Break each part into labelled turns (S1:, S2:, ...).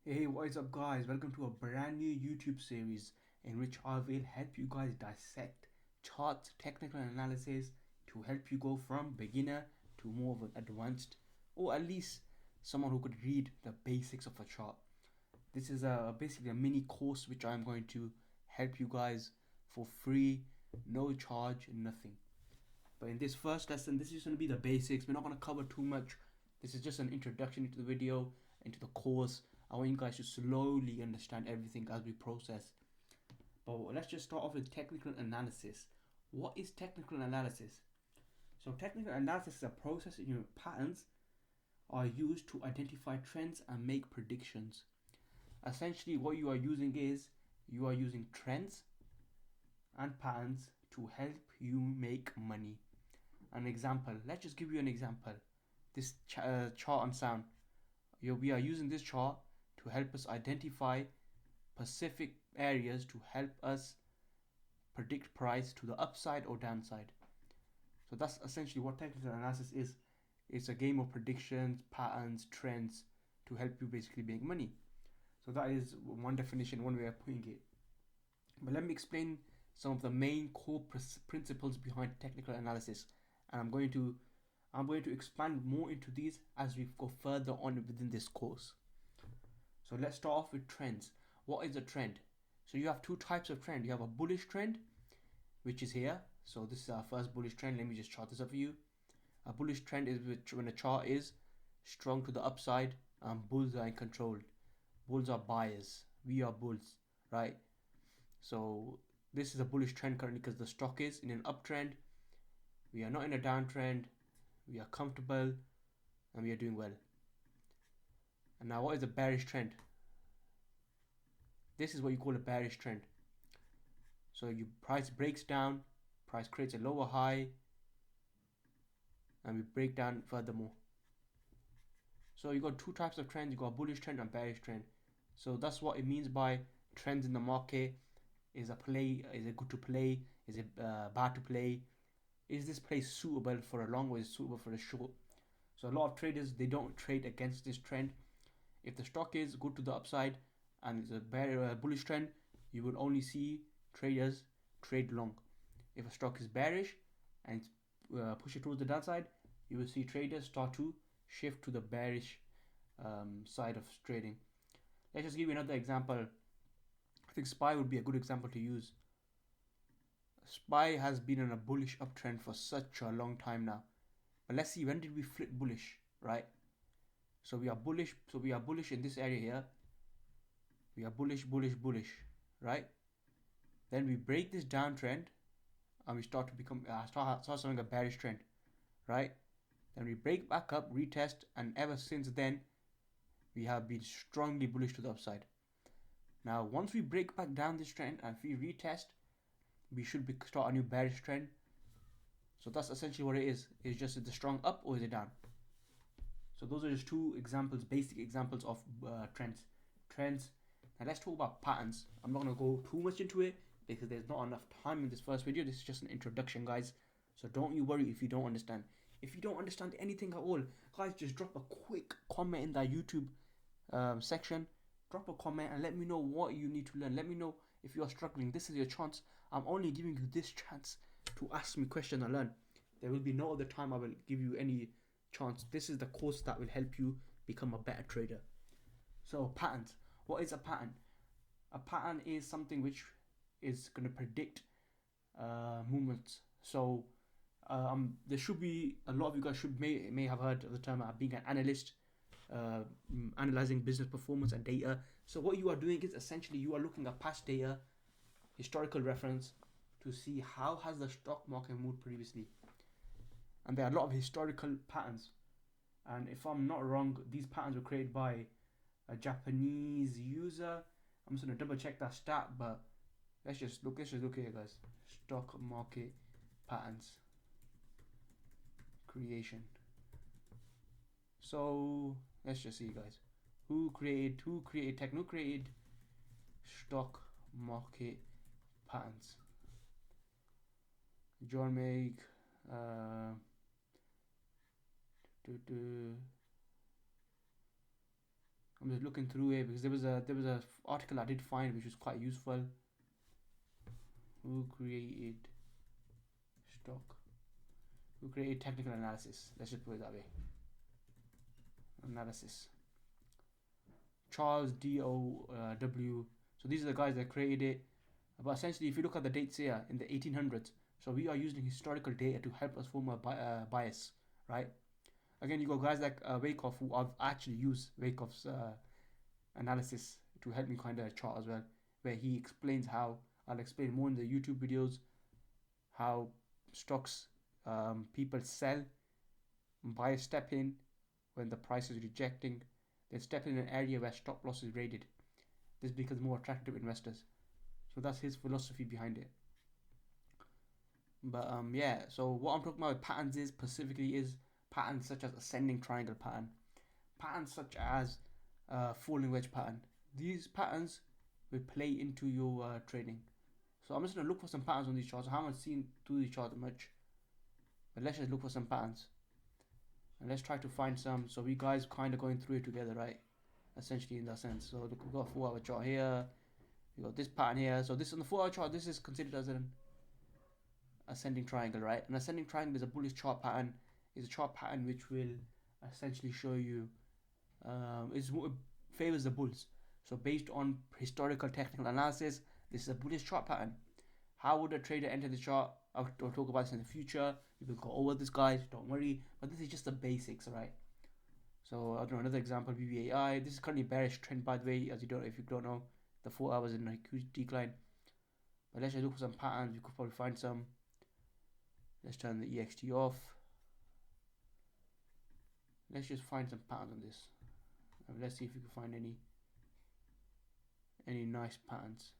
S1: Hey, what is up, guys? Welcome to a brand new YouTube series in which I will help you guys dissect charts, technical analysis to help you go from beginner to more of an advanced, or at least someone who could read the basics of a chart. This is basically a mini course which I'm going to help you guys for free, no charge, nothing. But in this first lesson, this is going to be the basics. We're not going to cover too much. This is just an introduction into the video, into the course. I want you guys to slowly understand everything as we process. But let's just start off with technical analysis. What is technical analysis? So technical analysis is a process in which patterns are used to identify trends and make predictions. Essentially, what you are using is you are using trends and patterns to help you make money. An example, let's just give you an example. This chart on sound. We are using this chart to help us identify specific areas to help us predict price to the upside or downside. So that's essentially what technical analysis is. It's a game of predictions, patterns, trends to help you basically make money. So that is one definition, one way of putting it. But let me explain some of the main core principles behind technical analysis, and I'm going to expand more into these as we go further on within this course. So let's start off with trends. What is a trend? So you have two types of trend. You have a bullish trend, which is here. So this is our first bullish trend. Let me just chart this up for you. A bullish trend is when a chart is strong to the upside and bulls are in control. Bulls are buyers. We are bulls, right? So this is a bullish trend currently because the stock is in an uptrend. We are not in a downtrend. We are comfortable and we are doing well. And now what is a bearish trend? This is what you call a bearish trend. So your price breaks down, price creates a lower high, and we break down furthermore. So you got two types of trends. You got a bullish trend and bearish trend. So that's what it means by trends in the market. Is it good to play? Is it bad to play? Is this play suitable for a long or is it suitable for a short? So a lot of traders, they don't trade against this trend. If the stock is good to the upside and it's a bullish trend, you will only see traders trade long. If a stock is bearish and push it towards the downside, you will see traders start to shift to the bearish side of trading. Let's just give you another example. I think SPY would be a good example to use. SPY has been on a bullish uptrend for such a long time now. But let's see, when did we flip bullish, right? So we are bullish. So we are bullish in this area here. We are bullish, bullish, bullish, right? Then we break this downtrend and we start to become start showing a bearish trend, right? Then we break back up, retest, and ever since then we have been strongly bullish to the upside. Now once we break back down this trend and if we retest, we should start a new bearish trend. So that's essentially what it is. It's just, is it strong up or is it down? So those are just two examples, basic examples of trends. Now let's talk about patterns. I'm not going to go too much into it because there's not enough time in this first video. This is just an introduction, guys. So don't you worry if you don't understand. If you don't understand anything at all, guys, just drop a quick comment in that YouTube section. Drop a comment and let me know what you need to learn. Let me know if you are struggling. This is your chance. I'm only giving you this chance to ask me questions and learn. There will be no other time I will give you any chance. This is the course that will help you become a better trader. So patterns. What is a pattern? A pattern is something which is going to predict movements. So there should be a lot of you guys may have heard of the term being an analyst, analyzing business performance and data. So what you are doing is essentially you are looking at past data, historical reference, to see how has the stock market moved previously. And there are a lot of historical patterns. And if I'm not wrong, these patterns were created by a Japanese user. I'm just gonna double check that stat, but let's just look here, guys. Stock market patterns creation. So let's just see, guys. Who created stock market patterns? John Make. I'm just looking through it because there was a article I did find which was quite useful. Who created stock? Who created technical analysis? Let's just put it that way. Analysis. Charles D.O.W. So these are the guys that created it. But essentially, if you look at the dates here in the 1800s, so we are using historical data to help us form a bias, right? Again, you got guys like Wyckoff, who I've actually used Wyckoff's analysis to help me kind of chart as well, where he explains how, I'll explain more in the YouTube videos, how stocks people sell, buy, step in when the price is rejecting, then step in an area where stop loss is rated. This becomes more attractive to investors. So that's his philosophy behind it. But yeah, so what I'm talking about with patterns is specifically is patterns such as ascending triangle pattern, patterns such as falling wedge pattern. These patterns will play into your trading. So I'm just gonna look for some patterns on these charts. I haven't seen through these charts much, but let's just look for some patterns and let's try to find some. So we guys kind of going through it together, right? Essentially in that sense. So look, we've got a 4-hour chart here. We got this pattern here. So this on the 4-hour chart, this is considered as an ascending triangle, right? An ascending triangle is a bullish chart pattern. Is a chart pattern which will essentially show you it favors the bulls. So based on historical technical analysis, this is a bullish chart pattern. How would a trader enter the chart? I'll talk about this in the future. We will go over this, guys. Don't worry. But this is just the basics, right? So I don't know, another example, BBAI. This is currently bearish trend, by the way. As you don't, if you don't know, the 4 hours in a huge decline. But let's just look for some patterns. You could probably find some. Let's turn the EXT off. Let's just find some patterns on this. Let's see if we can find any nice patterns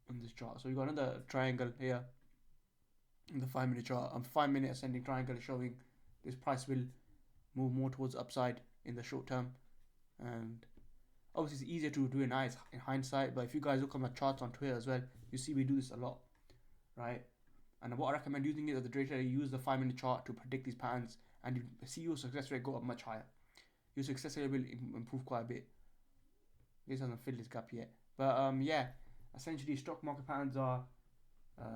S1: on this chart. So we got another triangle here in the 5-minute chart. 5-minute ascending triangle showing this price will move more towards upside in the short term. And obviously it's easier to do in hindsight, but if you guys look at my charts on Twitter as well, you see we do this a lot, right? And what I recommend using it as a trader, you use the 5-minute chart to predict these patterns, and you see your success rate go up much higher. Your success rate will improve quite a bit. This hasn't filled this gap yet, but yeah, essentially stock market patterns are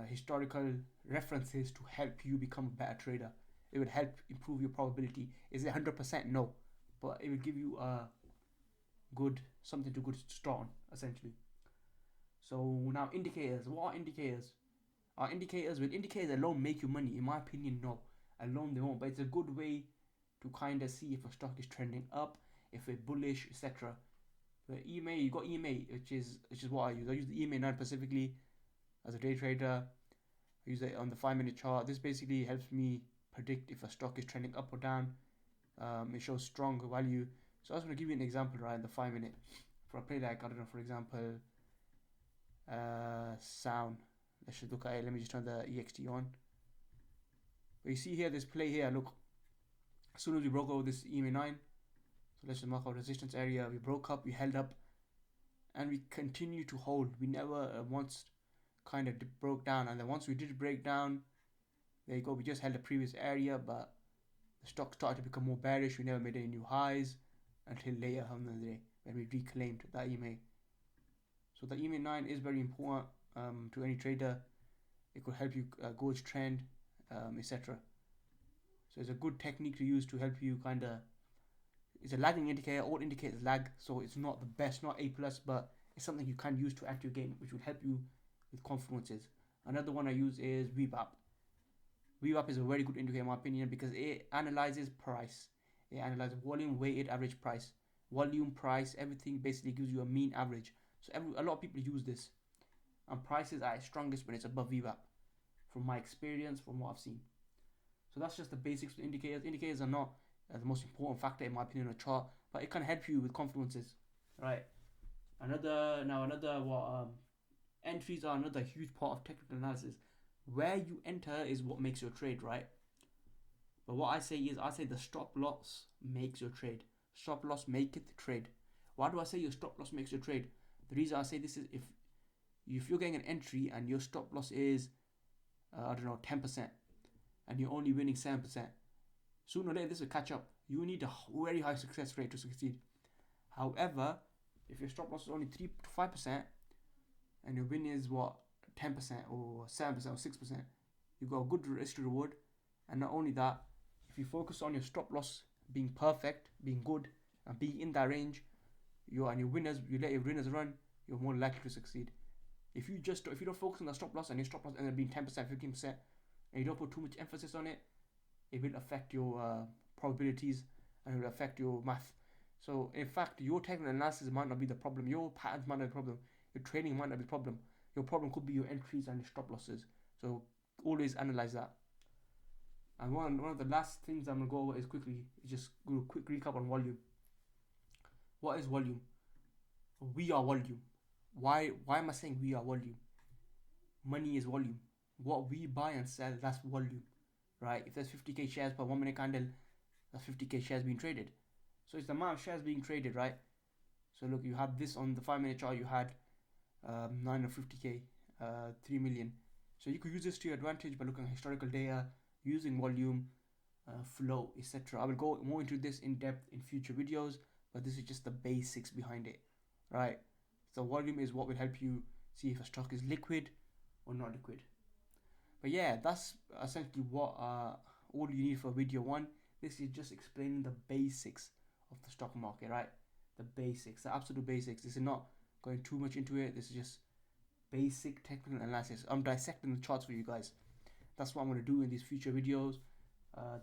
S1: historical references to help you become a better trader. It will help improve your probability. Is it 100%? No, but it will give you a something to start on, essentially. So now indicators. What are indicators? Will indicators alone make you money? In my opinion, no. Alone they won't, but it's a good way to kind of see if a stock is trending up, if it's bullish, etc. But EMA, you got EMA, which is what I use. I use the EMA 9 specifically as a day trader. I use it on the 5-minute chart. This basically helps me predict if a stock is trending up or down. It shows strong value. So I was going to give you an example, right, in the 5-minute. For a play like, I don't know, for example, sound. Let's just look at it. Let me just turn the EXT on. But you see here, this play here, look. As soon as we broke over this EMA 9, so let's just mark our resistance area. We broke up, we held up, and we continue to hold. We never once kind of broke down. And then once we did break down, there you go. We just held the previous area, but the stock started to become more bearish. We never made any new highs until later on the day when we reclaimed that EMA. So the EMA 9 is very important to any trader. It could help you gauge trend, etc. So it's a good technique to use to help you kind of. It's a lagging indicator. All indicators lag, so it's not the best, not A+, but it's something you can use to enter your game, which will help you with confluences. Another one I use is VWAP. VWAP is a very good indicator in my opinion because it analyzes price. It analyzes volume, weighted average price, volume, price, everything basically gives you a mean average. So a lot of people use this, and prices are strongest when it's above VWAP, from my experience, from what I've seen. So that's just the basics of indicators. Indicators are not the most important factor in my opinion on a chart, but it can help you with confluences, right? Entries are another huge part of technical analysis. Where you enter is what makes your trade, right? But what I say the stop loss makes your trade. Stop loss make it the trade. Why do I say your stop loss makes your trade? The reason I say this is if you're getting an entry and your stop loss is 10%, and you're only winning 7%, sooner or later this will catch up. You need a very high success rate to succeed. However, if your stop loss is only 3 to 5% and your win is what, 10% or 7% or 6%, you got a good risk to reward. And not only that, if you focus on your stop loss being perfect, being good, and being in that range, you let your winners run, you're more likely to succeed. If you don't focus on the stop loss and your stop loss ends up being 10%, 15%, and you don't put too much emphasis on it, it will affect your probabilities and it will affect your math. So in fact, your technical analysis might not be the problem, your patterns might not be the problem, your training might not be the problem. Your problem could be your entries and your stop losses. So always analyze that. And one of the last things I'm gonna go over is just do a quick recap on volume. What is volume? We are volume. Why am I saying we are volume? Money is volume. What we buy and sell, that's volume, right? If there's 50k shares per 1 minute candle, that's 50k shares being traded. So it's the amount of shares being traded, right? So look, you have this on the 5 minute chart, you had 950k, 3 million. So you could use this to your advantage by looking at historical data, using volume, flow, etc. I will go more into this in depth in future videos, but this is just the basics behind it, right? So volume is what will help you see if a stock is liquid or not liquid. But yeah, that's essentially what all you need for video 1. This is just explaining the basics of the stock market, right? The basics, the absolute basics. This is not going too much into it. This is just basic technical analysis. I'm dissecting the charts for you guys. That's what I'm going to do in these future videos.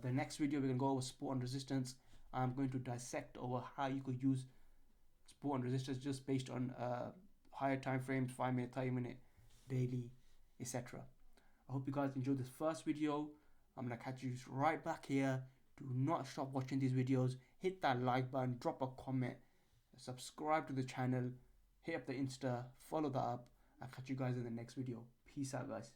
S1: The next video we're going to go over support and resistance. I'm going to dissect over how you could use support and resistance just based on higher time frames, 5 minute, 30 minute, daily, etc. I hope you guys enjoyed this first video. I'm going to catch you right back here. Do not stop watching these videos. Hit that like button, drop a comment, subscribe to the channel, hit up the Insta, follow that up. I'll catch you guys in the next video. Peace out, guys.